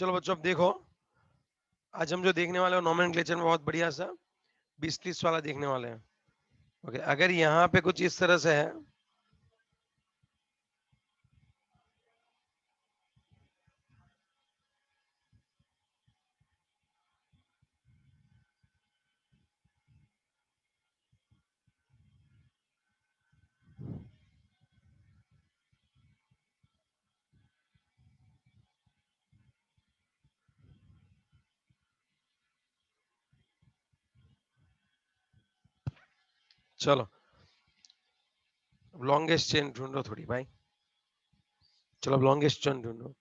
चलो बच्चों अब देखो, आज हम जो देखने वाले हैं नोमेनक्लेचर में बहुत बढ़िया सा 20-30 वाला देखने वाले हैं। ओके, अगर यहाँ पे कुछ इस तरह से है, चलो लॉन्गेस्ट चेन ढूंढो थोड़ी भाई, चलो अब लॉन्गेस्ट चेन ढूंढो।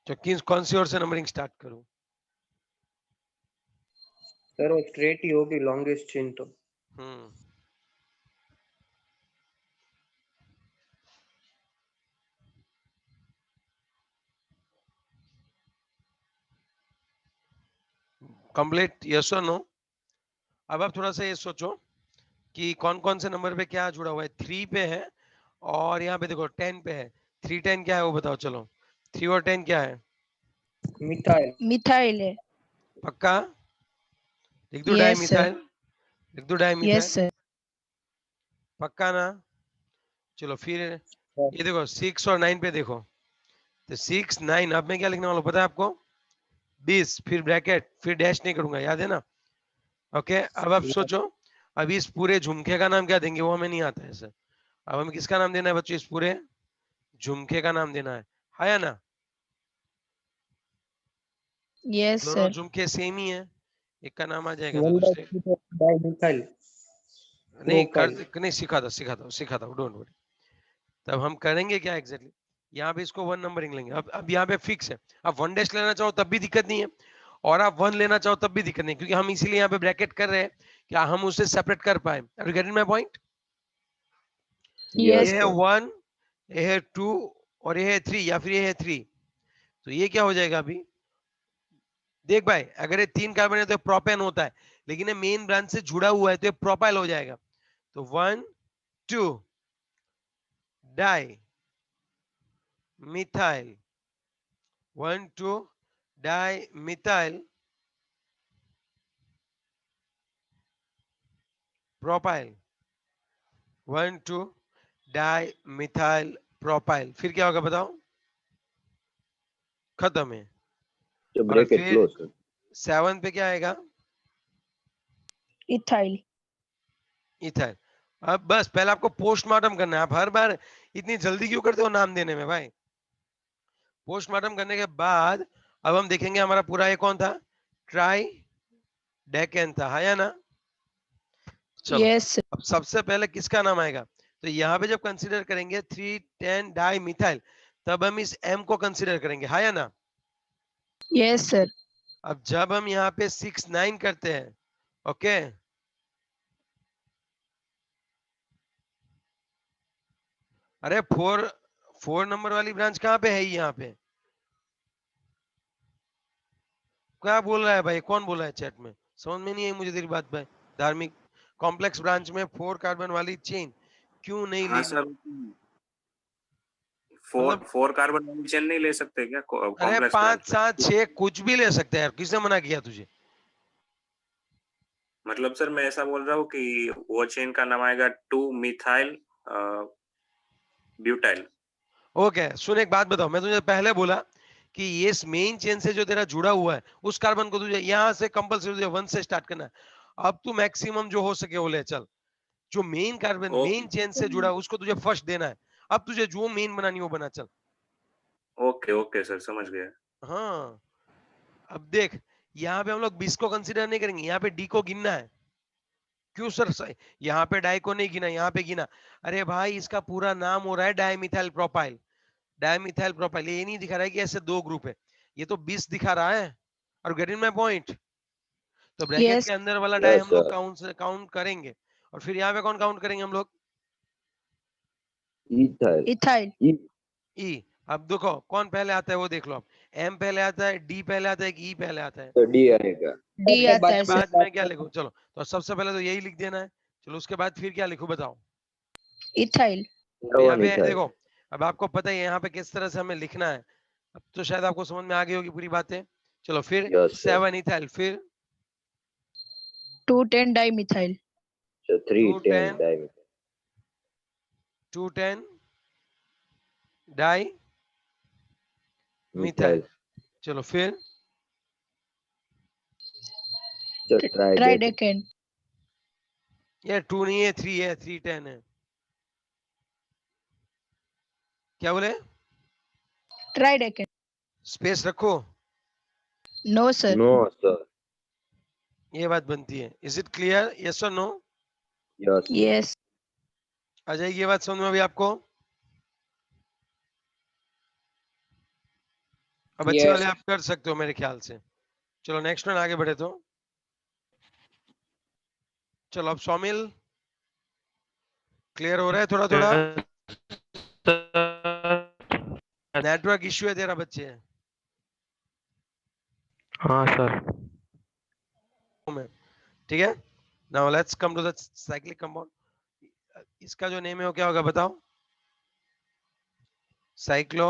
तो कौन सी ओर से नंबरिंग स्टार्ट करूं? सर वो स्ट्रेट ही होगी लॉन्गेस्ट चेन तो। कंप्लीट, यस और नो? अब आप थोड़ा सा ये सोचो कि कौन कौन से नंबर पे क्या जुड़ा हुआ है। 3 पे है और यहाँ पे देखो 10 पे है। 3 10 क्या है वो बताओ। चलो 3 और 10 क्या है? मिथाइल। मिथाइल है। पक्का? लिख दो डाई यस सर। मिथाइल, लिख दो डाई यस मिथाइल। सर। पक्का ना? चलो फिर ये देखो 6 और 9 पे देखो, तो 6 9, अब मैं क्या लिखने वाला हूँ पता है आपको? 20, फिर ब्रैकेट, फिर डैश नहीं करूंगा, याद है ना? ओके, अब आप सोचो, अब इस पूरे झुमके का नाम क्या देंगे, वो हमें नहीं आता है सर। अब हमें किसका नाम देना है बच्चों? इस पूरे झुमके का नाम देना है या ना? यस दोनों सर। झुमके सेम ही है, एक का नाम आ जाएगा तो 1/3 दूसरे डाई मिथाइल नहीं कर, प्रोपाइल। नहीं सिखाता हूँ, डोंट वरी। तब हम करेंगे क्या एग्जैक्टली, यहाँ पे इसको 1 नंबरिंग लेंगे। अब यहाँ पे फिक्स है, आप 1 डैश लेना चाहो तब भी दिक्कत नहीं है, और आप 1 लेना चाहो तब भी दिक्कत नहीं, क्योंकि हम इसीलिए यहाँ पे ब्रैकेट कर रहे हैं कि हम उसे सेपरेट कर पाए। Are you getting my point? Yes ये है 1, ये है 2 और ये है 3, या फिर ये है 3, तो ये क्या हो जाएगा अभी? देख भाई, अगर ये 3 कार्बन है तो प्रोपेन होता है, लेकिन ये मेन ब्रांच से जुड़ा हुआ है तो ये प्रोपाइल हो जाएगा। तो 1 2 di methyl, 1 2 di methyl propyl, 1 2 di methyl propyl. फिर क्या होगा बताओ? खत्म है। तो और ब्रैकेट फिर क्लोज कर। 7 पे क्या आएगा? इथाइल। इथाइल। अब बस पहले आपको पोस्टमार्टम करना है। आप हर बार इतनी जल्दी क्यों करते हो नाम देने में भाई? पोस्टमार्टम करने के बाद अब हम देखेंगे हमारा पूरा ये कौन था? ट्राई डेकेन था, है या ना? चलो यस अब सबसे पहले किसका नाम आएगा? तो यहाँ पे जब कंसीडर करेंगे 3 10 डाई मिथाइल, तब हम इस M को कंसीडर करेंगे, है या ना? Yes sir. अब जब हम यहाँ पे 6 9 करते हैं, ओके, अरे 4 नंबर वाली ब्रांच कहाँ पे है? यहाँ पे क्या बोल रहा है भाई? कौन बोल रहा है चैट में? समझ में नहीं आई मुझे तेरी बात भाई। धार्मिक कॉम्प्लेक्स ब्रांच में 4 कार्बन वाली चेन क्यों नहीं हाँ ली? सर, मतलब 4 कार्बन वाली चेन नहीं ले सकते क्या अरे कॉम्प्लेक्स 5 ब्रांच में? 7 6 कुछ भी ले सकते हैं यार, किसने मना किया तुझे? मतलब सर मैं ऐसा बोल रहा हूँ कि वो चेन का नाम आएगा 2 मिथाइल ब्यूटाइल। ओके सुन, एक बात बताओ, मैं तुझे पहले बोला कि ये मेन चेन से जो तेरा जुड़ा हुआ है उस कार्बन को तुझे यहाँ से कंपल्सरी तुझे 1 से स्टार्ट करना है। अब तू मैक्सिमम जो हो सके वो ले चल। जो मेन कार्बन मेन चेन से जुड़ा है उसको तुझे फर्स्ट देना है। अब तुझे जो मेन बनानी वो बना चल। ओके ओके सर, समझ गया। हाँ, अब देख, यहाँ पे हम लोग 20 को कंसीडर नहीं करेंगे, यहाँ पे डी को गिनना है। क्यों सर? यहाँ पे डाई को नहीं गिना, यहाँ पे गिना। अरे भाई इसका पूरा नाम हो रहा है डाईमिथाइल प्रोपाइल। डाईमिथाइल प्रोपाइल, ये नहीं दिखा रहा है कि ऐसे 2 ग्रुप है, ये तो 20 दिखा रहा है। और गेटिंग माय पॉइंट? तो ब्रैकेट यस के अंदर वाला डाई यस हम लोग सर। काउंट करेंगे, और फिर यहाँ पे कौन काउंट करेंगे हम लोग? इथाइल। इथाइल। ई। अब देखो कौन पहले आता है वो देख लो। अब एम पहले आता है, डी पहले आता है कि ई पहले आता है? तो डी आएगा। डी आता है उसके सर। बाद मैं क्या लिखूं? चलो तो सबसे पहले तो यही लिख देना है। चलो उसके बाद फिर क्या लिखूं बताओ? इथाइल। अब यहाँ पे सेवन इथाइल। देखो, अब आपको पता है यहाँ पे किस तरह से हमें लिखना है, अब तो शायद आपको समझ में आ गई होगी पूरी बातें। चलो फिर यस सर। 7 इथाइल, फिर 210 dimethyl. So 310 210 dimethyl. 210 di methyl. Methyl. चलो फिर So tridecane. Tridecane. ये 2 नहीं है, 3 है, 310 है। क्या बोले? Tridecane. स्पेस रखो, No, sir. No sir. ये बात बनती है। Is it clear? यस और नो? Yes. Yes. आ जाएगी ये बात समझ में अभी आपको? अब अच्छे Yes. वाले आप कर सकते हो मेरे ख्याल से। चलो नेक्स्ट वन आगे बढ़े तो। चलो अब सौमिल क्लियर हो रहा है थोड़ा थोड़ा? नेटवर्क इश्यू है तेरा बच्चे हाँ सर। में, ठीक है। Now let's come to the cyclic compound. इसका जो नेम है वो क्या होगा बताओ? साइक्लो।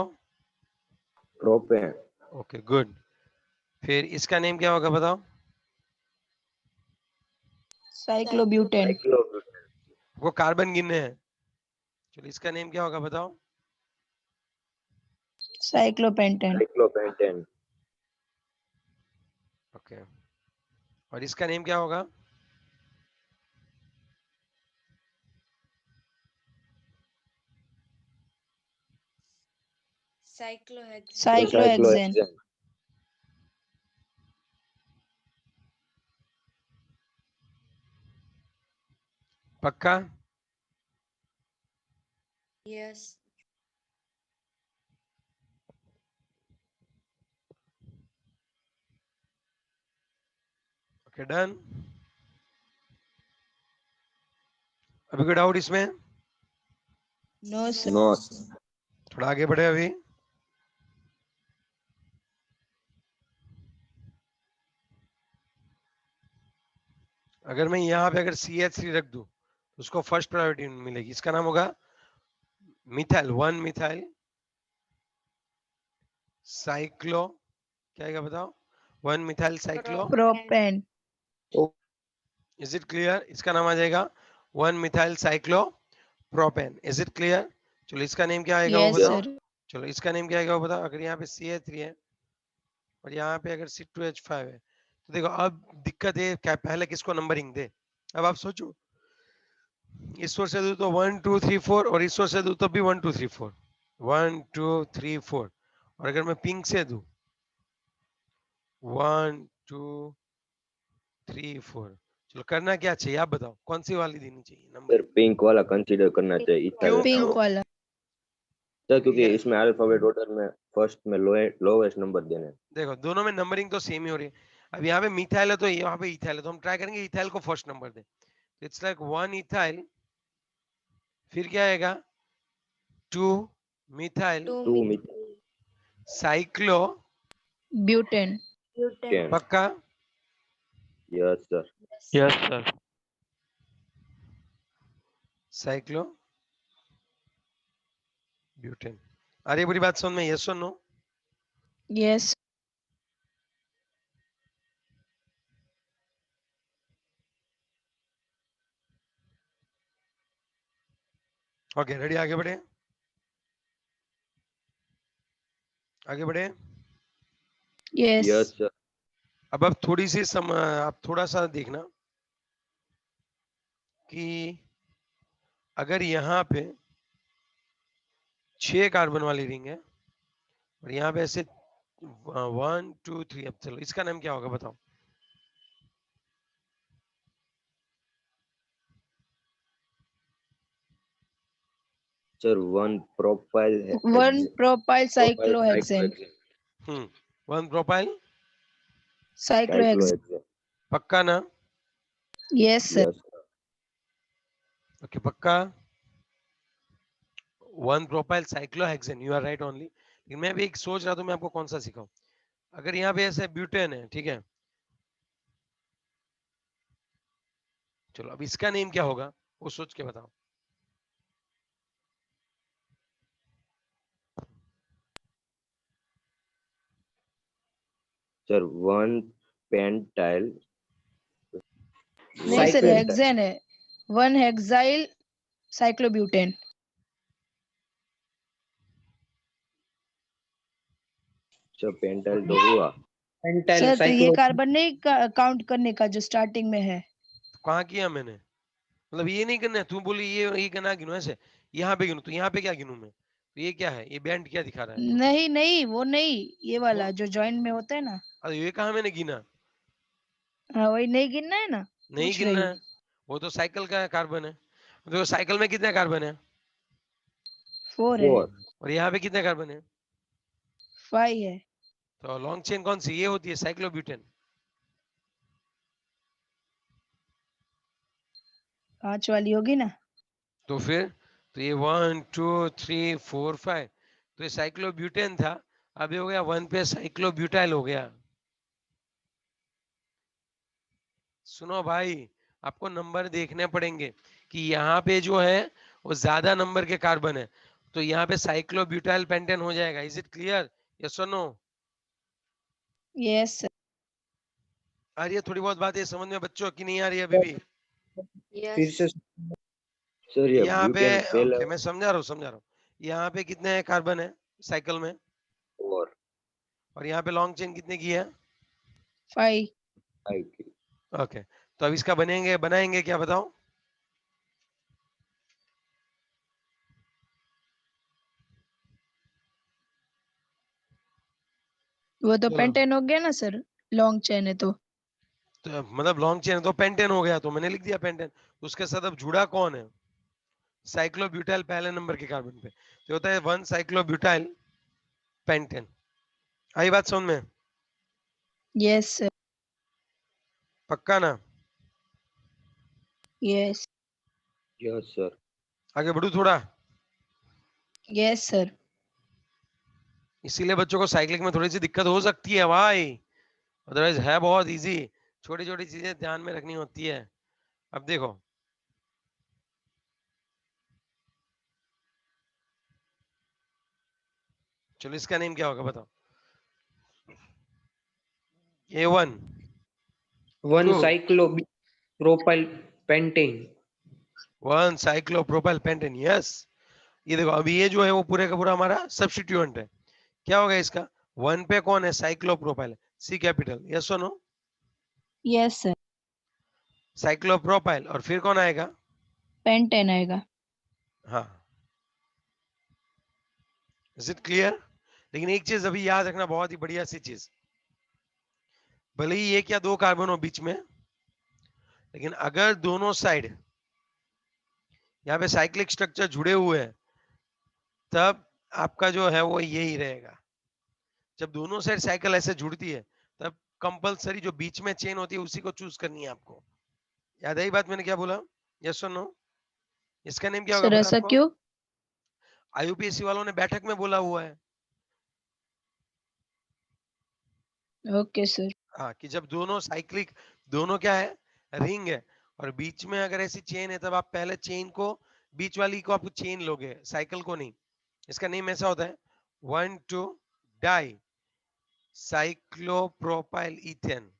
Propane. Okay good. फिर इसका नेम क्या होगा बताओ? Cyclobutane. Cyclobutane. वो कार्बन गिनने हैं। चलो इसका नेम क्या होगा बताओ? Cyclopentane. Cyclopentane. ओके, और इसका नेम क्या होगा? Cyclohexane. Cyclohexane. Cyclohexane. पक्का? Yes. Okay done. अभी कोई डाउट इसमें? No, sir. No. थोड़ा आगे बढ़े अभी। अगर मैं यहाँ पे अगर CH3 रख दूं तो उसको फर्स्ट प्रायोरिटी मिलेगी। इसका नाम होगा मिथाइल 1 मिथाइल साइक्लो, क्या आएगा बताओ? 1 methyl cyclo. Propane. Is it clear? इसका नाम आ जाएगा 1 methyl cyclo propane. Is it clear? चलो इसका नेम क्या आएगा वो Yes, बताओ? sir. चलो इसका नेम क्या आएगा वो बताओ? अगर यहाँ पे CH3 है और यहाँ पे अगर C2H5 है तो देखो अब दिक्कत है क्या, पहले किसको नंबरिंग दे। अब आप सोचो, इस ओर से दो तो 1 2 3 4 और इस ओर से दो तो भी 1 2 3 4, 1 2 3 4, और अगर मैं पिंक से दूं 1 2 3 4, चलो करना क्या चाहिए आप बताओ? कौन सी वाली देनी चाहिए सर नंबर? पिंक वाला कंसीडर करना चाहिए क्यों इथाइल। Pink वाला. सर क्योंकि ये इसमें अल्फाबेट ऑर्डर में फर्स्ट में लोएस्ट नंबर देने हैं। देखो दोनों में नंबरिंग तो सेम ही हो रही है। अब यहाँ पे मिथाइल है तो यहाँ पे इथाइल है, तो हम ट्राई करेंगे इथाइल को first number they. It's like 1 ethyl, फिर क्या आएगा 2 मिथाइल 2 साइक्लो। Butane. मिथाइल। पक्का? Yes sir. Yes sir. Cyclo butane. अरे बुरी बात समझ में? यस और नो? Yes. ओके रेडी, आगे बढ़े, आगे बढ़े। Yes. Yes sir. अब थोड़ी सी आप थोड़ा सा देखना कि अगर यहाँ पे 6 कार्बन वाली रिंग है और यहाँ पे ऐसे 1 2 3, अब चलो इसका नाम क्या होगा बताओ? Sir 1 propyl 1 propyl cyclohexane. 1 propyl Cyclohexane. Cyclohexane. पक्का ना? Yes, sir. यस ओके पक्का। 1 propyl cyclohexane, you are right only. लेकिन मैं भी एक सोच रहा था मैं आपको कौन सा सिखाऊं। अगर यहाँ पे ऐसे ब्यूटेन है, ठीक है, चलो अब इसका नेम क्या होगा वो सोच के बताओ। सर 1 पेंटाइल नहीं सर, Cyclo- हेक्सेन है। 1 हेक्साइल साइक्लोब्यूटेन। सर पेंटाइल तो हुआ। पेंटाइल सर तो ये साइक्लो कार्बन नहीं काउंट करने का जो स्टार्टिंग में है। कहाँ किया मैंने? मतलब ये नहीं करना है, तू बोली ये करना गिनो ऐसे, यहाँ पे गिनू, तो यहाँ पे क्या गिनू मैं? तो ये क्या है, ये बैंड क्या दिखा रहा है? नहीं नहीं, वो नहीं, ये वाला जो जॉइंट में होता है ना। अरे ये कहाँ मैंने गिना? हाँ, वही नहीं गिनना है ना, नहीं पूछ गिनना रही है, हूँ। वो तो साइकिल का कार्बन है। देखो साइकिल में कितने कार्बन है 4 है, 4 और यहाँ पे कितने कार्बन है? 5 है। तो लॉन्ग चेन कौन सी? ये होती है साइक्लोब्यूटेन। 5 वाली होगी ना। तो फिर तो ये 1 2 3 4 5, तो ये साइक्लोब्यूटेन था, अब ये हो गया 1 पे साइक्लोब्यूटाइल हो गया। सुनो भाई, आपको नंबर देखने पड़ेंगे कि यहाँ पे जो है वो ज्यादा नंबर के कार्बन है, तो यहाँ पे साइक्लोब्यूटाइल पेंटेन हो जाएगा। Is it clear? यस और नो? Yes sir. आ रही है थोड़ी बहुत बात ये समझ में बच्चों की? नहीं आ रही है अभी भी? फिर Yes. से सर ये यहाँ पे ब्यूटेन पहले ओके, मैं समझा रहा हूँ। यहाँ पे कितने कार्बन है साइकिल में, और यहाँ पे लॉन्ग चेन कितने की है? 5। 5 की। ओके, तो अब इसका बनाएंगे क्या बताओ? वो तो चलो, पेंटेन हो गया ना सर, लॉन्ग चेन है तो। तो मतलब लॉन्ग चेन तो पेंटेन हो गया, तो मैंने लिख दिया पेंटेन। उसके साथ अब जुड़ा कौन है? साइक्लोब्यूटाइल पहले नंबर के कार्बन पे, तो होता है 1 साइक्लोब्यूटाइल पेंटेन। आई बात समझ में? Yes sir. पक्का ना? यस। Yes sir. आगे बढ़ू थोड़ा। Yes sir. इसीलिए बच्चों को साइक्लिंग में थोड़ी सी दिक्कत हो सकती है भाई, अदरवाइज है बहुत इजी। छोटी छोटी चीजें ध्यान में रखनी होती है। अब देखो, चलो इसका नेम क्या होगा बताओ? A1 one 2 cyclo propyl pentane 1 cyclopropyl pentane. Yes, ये देखो अभी ये जो है वो पूरे का पूरा हमारा सब्स्टिट्यूएंट है। क्या होगा इसका? 1 पे कौन है? साइक्लोप्रोपाइल, सी कैपिटल। यस और नो? Yes sir. साइक्लोप्रोपाइल, और फिर कौन आएगा? पेंटेन आएगा। हाँ, इज इट क्लियर? लेकिन एक चीज अभी याद रखना, बहुत ही बढ़िया सी चीज, भले ही एक या दो कार्बन हो बीच में, लेकिन अगर दोनों साइड यहाँ पे साइक्लिक स्ट्रक्चर जुड़े हुए हैं, तब आपका जो है वो यही रहेगा। जब दोनों साइड साइकिल ऐसे जुड़ती है, तब कंपलसरी जो बीच में चेन होती है उसी को चूज करनी है आपको। याद आई बात मैंने क्या बोला? यस और नो? इसका नेम क्या होगा सर पता ऐसा आपको? क्यों? आईयूपीएससी वालों ने बैठक में बोला हुआ है। Okay sir. हाँ, कि जब दोनों साइक्लिक, दोनों क्या है, रिंग है, और बीच में अगर ऐसी चेन है, तब आप पहले चेन को, बीच वाली को आप चेन लोगे, साइकिल को नहीं। इसका नेम ऐसा होता है 1 2 di cyclopropyl ethane.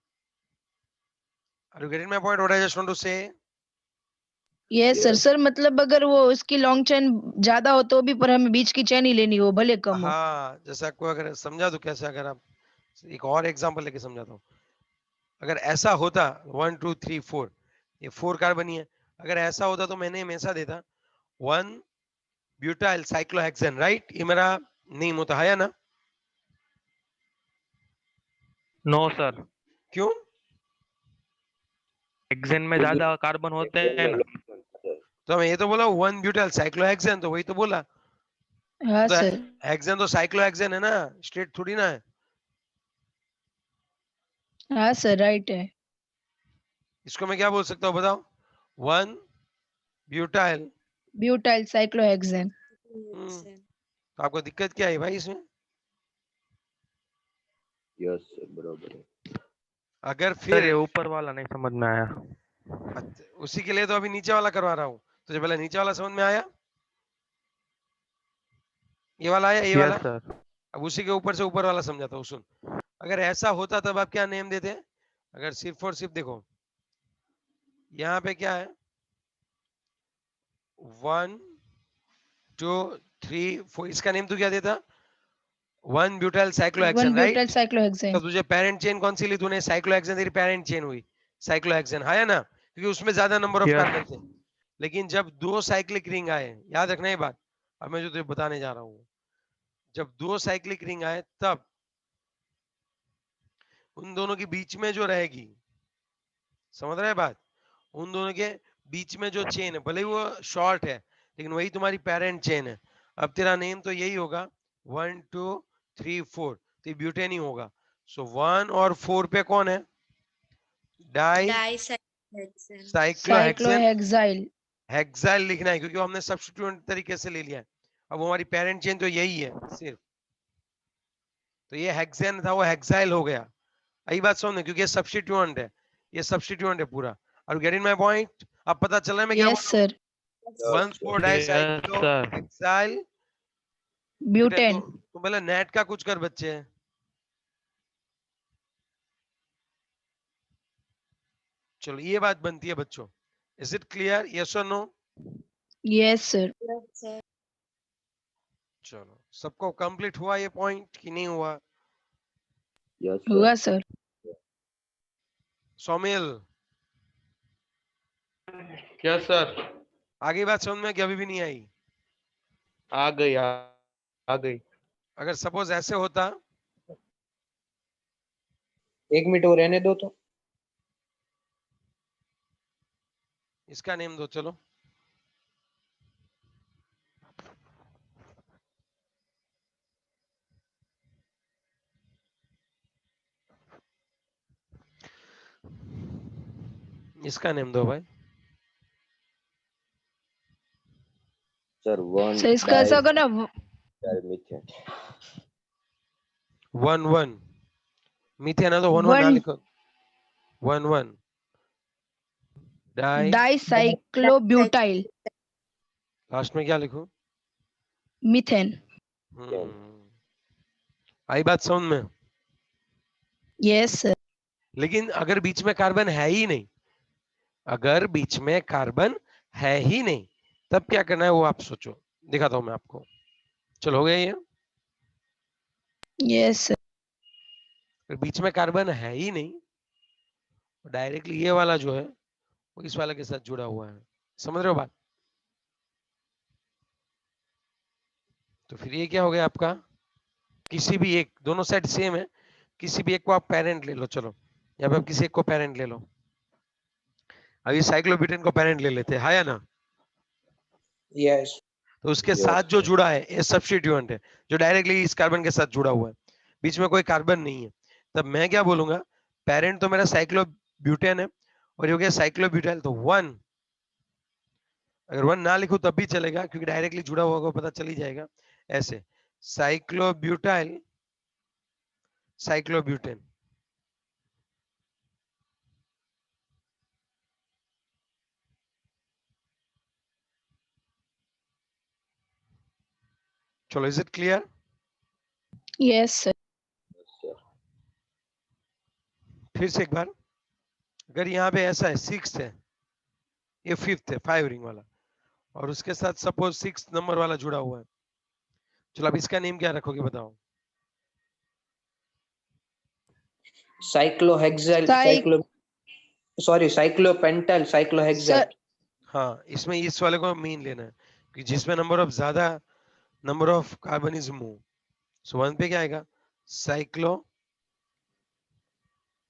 Are you getting my point? What I just want to say? Yes sir. Yes. Sir मतलब अगर वो इसकी लॉन्ग चेन ज्यादा हो तो भी, पर हमें बीच की चेन ही लेनी हो, भले कम हो। हाँ, जैसे आपको अगर समझा दो कैसे, अगर आप एक और एग्जांपल लेके समझाता हूँ। अगर ऐसा होता 1 2 3 4, ये 4 कार्बन ही है, अगर ऐसा होता तो मैंने हमेशा देता 1 ब्यूटाइल साइक्लोहेक्सेन, राइट? ये मेरा नेम होता है ना? नो सर, क्यों? हेक्सेन में ज्यादा कार्बन होते हैं ना। तो मैं ये तो बोला 1 ब्यूटाइल साइक्लोहेक्सेन, तो वही तो बोला। हाँ तो सर। हेक्सेन तो साइक्लोहेक्सेन है ना, स्ट्रेट थोड़ी ना है। हाँ सर, राइट है। इसको मैं क्या बोल सकता हूँ बताओ? 1 ब्यूटाइल। Butyl cyclohexane. तो आपको दिक्कत क्या है भाई इसमें? यस सर बरोबर है। अगर सर फिर ये ऊपर वाला नहीं समझ में आया। उसी के लिए तो अभी नीचे वाला करवा रहा हूँ। तुझे पहले नीचे वाला समझ में आया? ये वाला आया, ये वाला? Yes sir. अब उसी के ऊपर से ऊपर वाला समझाता हूँ, सुन। अगर ऐसा होता तब आप क्या नेम देते? अगर सिर्फ और सिर्फ देखो यहाँ पे क्या है 1 2 3 4, इसका नेम तू क्या देता? 1 butyl cyclohexane, 1 butyl right? Cyclohexane. तो तुझे पेरेंट चेन कौन सी ली तूने? साइक्लोहेक्सेन तेरी पेरेंट चेन हुई, साइक्लोहेक्सेन है ना, क्योंकि उसमें ज्यादा नंबर ऑफ Yes. कार्बन थे। लेकिन जब 2 साइक्लिक रिंग आए, याद रखना ये बात, अब मैं जो तुझे बताने जा रहा हूँ, जब 2 साइक्लिक रिंग आए तब उन दोनों के बीच में जो रहेगी, समझ रहे बात, उन दोनों के बीच में जो चेन है, भले ही वो शॉर्ट है लेकिन वही तुम्हारी पेरेंट चेन है। अब तेरा नेम तो यही होगा 1 2 3 4, तो ब्यूटेन ही होगा। सो 1 और 4 पे कौन है? Di Dicyclohexane. Cyclohexane. Cyclohexyl. Hexyl लिखना है क्योंकि हमने सब्स्टिट्यूएंट तरीके से ले लिया है। अब हमारी पेरेंट चेन तो यही है सिर्फ, तो ये हेक्सेन था वो हेक्साइल हो गया। यही बात समझ, क्योंकि ये सब्स्टिट्यूएंट है, ये सब्स्टिट्यूएंट है पूरा। और गेट इन माय पॉइंट? अब पता चल रहा है मैं क्या यस बोल रहा हूँ? सर। 1 4 डाइसाइक्लो sir. Hexyl butane. तो पहले नेट का कुछ कर बच्चे। चलो ये बात बनती है बच्चों, इज इट क्लियर? यस और no? Yes sir. Yes, sir. चलो सबको कंप्लीट हुआ ये पॉइंट कि नहीं हुआ? यस हुआ sir. Sir. Somil Yes, sir. आगे बात समझ में कि अभी भी नहीं आई? आ गई आ गई। अगर सपोज ऐसे होता, 1 मिनट और रहने दो तो। इसका नेम दो चलो। इसका नेम दो भाई। सर 1 सर इसका ऐसा होगा ना, मीथेन। 1 1 मीथेन है तो 1 1 ना 1 लिखो। 1 1 डाई, डाइसाइक्लोब्यूटाइल लास्ट में क्या लिखूं? मीथेन। आई बात समझ में? Yes sir. लेकिन अगर बीच में कार्बन है ही नहीं, अगर बीच में कार्बन है ही नहीं, तब क्या करना है वो आप सोचो, दिखाता हूं मैं आपको। चलो हो गया ये? Yes sir. अगर बीच में कार्बन है ही नहीं, डायरेक्टली ये वाला जो है वो इस वाले के साथ जुड़ा हुआ है, समझ रहे हो बात? तो फिर ये क्या हो गया आपका? किसी भी एक, दोनों साइड सेम है, किसी भी एक को आप पेरेंट ले लो। चलो यहाँ पे आप किसी एक को पेरेंट ले लो। अभी साइक्लोब्यूटेन को पेरेंट ले लेते हैं, है या ना? यस। तो उसके Yes, साथ जो sir. जुड़ा है ये सब्स्टिट्यूएंट है, जो डायरेक्टली इस कार्बन के साथ जुड़ा हुआ है, बीच में कोई कार्बन नहीं है। तब मैं क्या बोलूंगा? पेरेंट तो मेरा साइक्लोब्यूटेन है और ये हो गया साइक्लोब्यूटाइल, तो 1। अगर 1 ना लिखूं तब भी चलेगा क्योंकि डायरेक्टली जुड़ा हुआ को पता चल ही जाएगा। ऐसे साइक्लोब्यूटाइल साइक्लोब्यूटेन। चलो is it clear? Yes sir. Sir फिर से एक बार, अगर यहाँ पे ऐसा है 6 है, ये 5th है 5 रिंग वाला, और उसके साथ सपोज 6 नंबर वाला जुड़ा हुआ है, चलो अब इसका नेम क्या रखोगे बताओ? Cyclohexyl cyclo sorry cyclopentyl cyclohexyl. Sir हाँ, इसमें इस वाले को मीन लेना है कि जिसमें नंबर ऑफ ज्यादा, number of carbon is more. So 1 पे क्या आएगा? Cyclo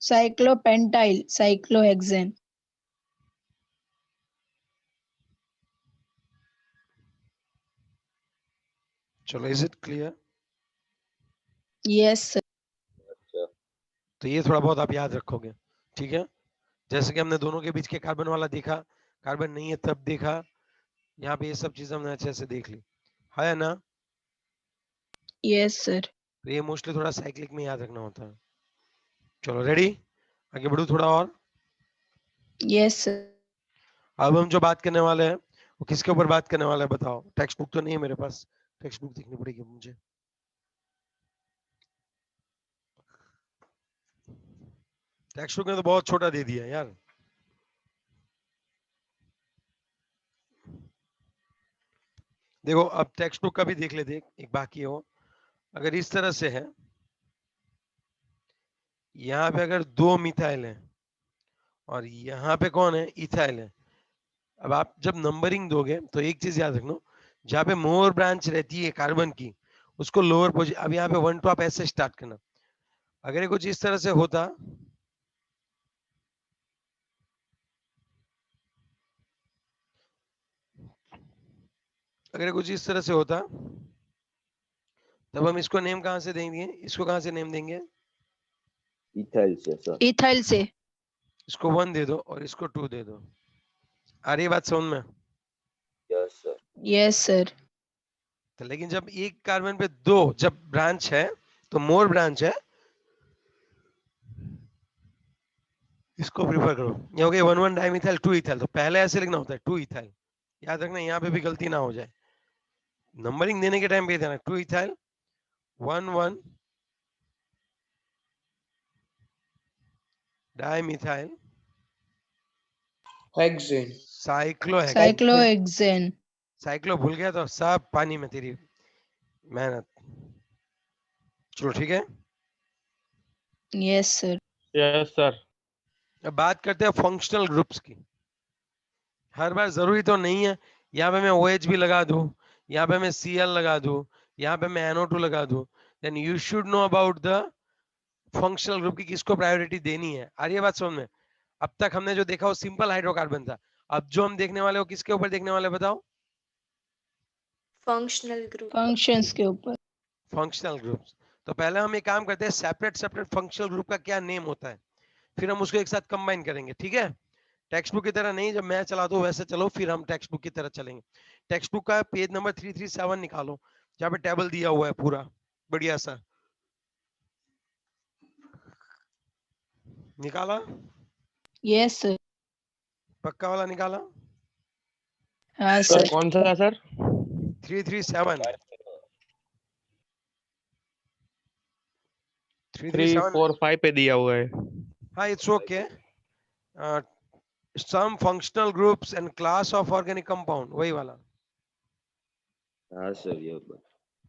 cyclopentyl cyclohexane. चलो is it clear? Yes sir. तो ये थोड़ा बहुत आप याद रखोगे, ठीक है? जैसे कि हमने दोनों के बीच के कार्बन वाला देखा, कार्बन नहीं है तब देखा, यहाँ पे ये सब चीजें हमने अच्छे से देख ली, है ना? Yes sir. तो ये मोस्टली थोड़ा साइक्लिक में याद रखना होता है। चलो रेडी, आगे बढ़ू थोड़ा और। Yes sir. अब हम जो बात करने वाले हैं वो किसके ऊपर बात करने वाले हैं बताओ? टेक्स्ट बुक तो नहीं है मेरे पास, टेक्स्ट बुक देखनी पड़ेगी मुझे। टेक्स्ट बुक में तो बहुत छोटा दे दिया यार। देखो अब टेक्स्ट बुक का भी देख लेते, एक बाकी हो। अगर इस तरह से है, यहाँ पे अगर 2 मिथाइल है और यहाँ पे कौन है, इथाइल है। अब आप जब नंबरिंग दोगे तो एक चीज याद रखना, जहाँ पे मोर ब्रांच रहती है कार्बन की, उसको लोअर पोजीशन। अब यहाँ पे 1 2 आप ऐसे स्टार्ट करना। अगर ये कुछ इस तरह से होता, अगर ये कुछ इस तरह से होता, तब हम इसको नेम कहां से देंगे, इसको कहां से नेम देंगे, इथाइल से सर। इथाइल से। इसको 1 दे दो और इसको 2 दे दो। आ रही बात समझ में? Yes sir. Yes sir. तो लेकिन जब एक कार्बन पे 2 जब ब्रांच है तो मोर ब्रांच है, इसको प्रिफर करो। ये हो गया 1 1 डाइमिथाइल 2 इथाइल। तो पहले ऐसे लिखना होता है 2 इथाइल। याद रखना यहाँ पे भी गलती ना हो जाए, नंबरिंग देने के टाइम पे देना 2 ethyl 1 1 dimethyl hexane. Cyclohexane. Cyclohexane. Cyclo भूल गया तो सब पानी में तेरी मेहनत। चलो ठीक है। Yes sir. Yes sir. अब बात करते हैं फंक्शनल ग्रुप्स की। हर बार जरूरी तो नहीं है यहाँ पे मैं OH भी लगा दूं, यहाँ पे मैं Cl लगा दूं, यहाँ पे मैं NO2 लगा दूं। Then you should know about the functional group की किसको प्रायोरिटी देनी है। आ रही है बात समझ में? अब तक हमने जो देखा वो सिंपल हाइड्रोकार्बन था। अब जो हम देखने वाले हो किसके ऊपर देखने वाले बताओ? Functional group. फंक्शंस के ऊपर। Functional groups. तो पहले हम एक काम करते हैं, सेपरेट सेपरेट फंक्शनल ग्रुप का क्या नेम होता है, फिर हम उसको एक साथ कंबाइन करेंगे। ठीक है? टेक्स्ट बुक की तरह नहीं, जब मैं चलाता हूँ वैसे चलो, फिर हम टेक्स्ट बुक की तरह चलेंगे। टेक्स्ट बुक का पेज नंबर 337 निकालो, जहाँ पे टेबल दिया हुआ है पूरा बढ़िया सा। निकाला? Yes sir. पक्का वाला निकाला? हाँ सर सर। कौन सा था सर? 337 3 337। 4 5 पे दिया हुआ है। हाँ it's okay. Some functional groups and class of organic compound, वही वाला। हाँ सर ये बात।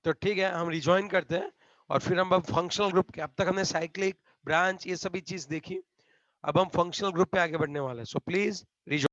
तो ठीक है, हम रिजॉइन करते हैं और फिर हम अब फंक्शनल ग्रुप के, अब तक हमने साइक्लिक ब्रांच ये सभी चीज देखी, अब हम फंक्शनल ग्रुप पे आगे बढ़ने वाले हैं। So please rejoin.